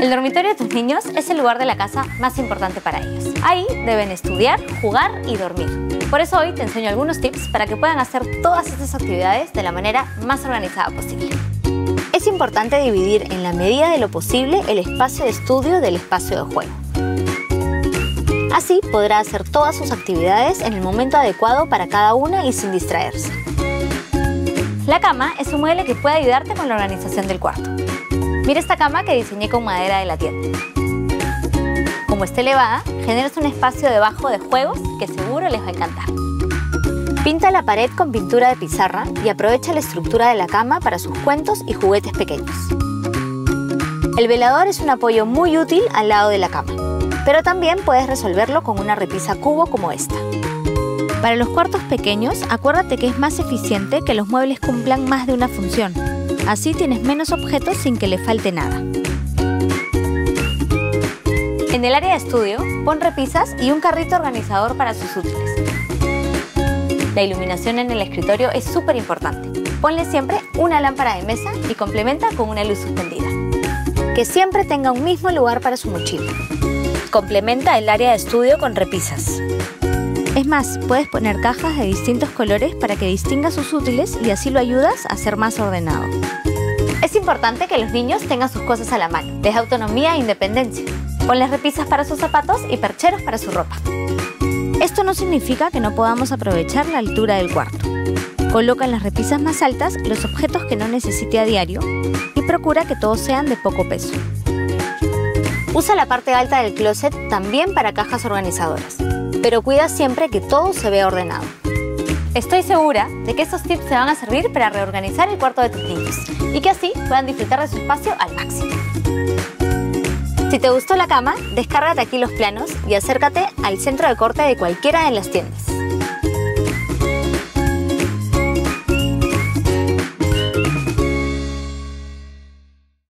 El dormitorio de tus niños es el lugar de la casa más importante para ellos. Ahí deben estudiar, jugar y dormir. Por eso hoy te enseño algunos tips para que puedan hacer todas estas actividades de la manera más organizada posible. Es importante dividir en la medida de lo posible el espacio de estudio del espacio de juego. Así podrá hacer todas sus actividades en el momento adecuado para cada una y sin distraerse. La cama es un mueble que puede ayudarte con la organización del cuarto. Mira esta cama que diseñé con madera de la tienda. Como está elevada, generas un espacio debajo de juegos que seguro les va a encantar. Pinta la pared con pintura de pizarra y aprovecha la estructura de la cama para sus cuentos y juguetes pequeños. El velador es un apoyo muy útil al lado de la cama, pero también puedes resolverlo con una repisa cubo como esta. Para los cuartos pequeños, acuérdate que es más eficiente que los muebles cumplan más de una función. Así tienes menos objetos sin que le falte nada. En el área de estudio, pon repisas y un carrito organizador para sus útiles. La iluminación en el escritorio es súper importante. Ponle siempre una lámpara de mesa y complementa con una luz suspendida. Que siempre tenga un mismo lugar para su mochila. Complementa el área de estudio con repisas. Es más, puedes poner cajas de distintos colores para que distinga sus útiles y así lo ayudas a ser más ordenado. Es importante que los niños tengan sus cosas a la mano. Les da autonomía e independencia. Ponles repisas para sus zapatos y percheros para su ropa. Esto no significa que no podamos aprovechar la altura del cuarto. Coloca en las repisas más altas los objetos que no necesite a diario y procura que todos sean de poco peso. Usa la parte alta del closet también para cajas organizadoras, pero cuida siempre que todo se vea ordenado. Estoy segura de que estos tips te van a servir para reorganizar el cuarto de tus niños y que así puedan disfrutar de su espacio al máximo. Si te gustó la cama, descárgate aquí los planos y acércate al centro de corte de cualquiera de las tiendas.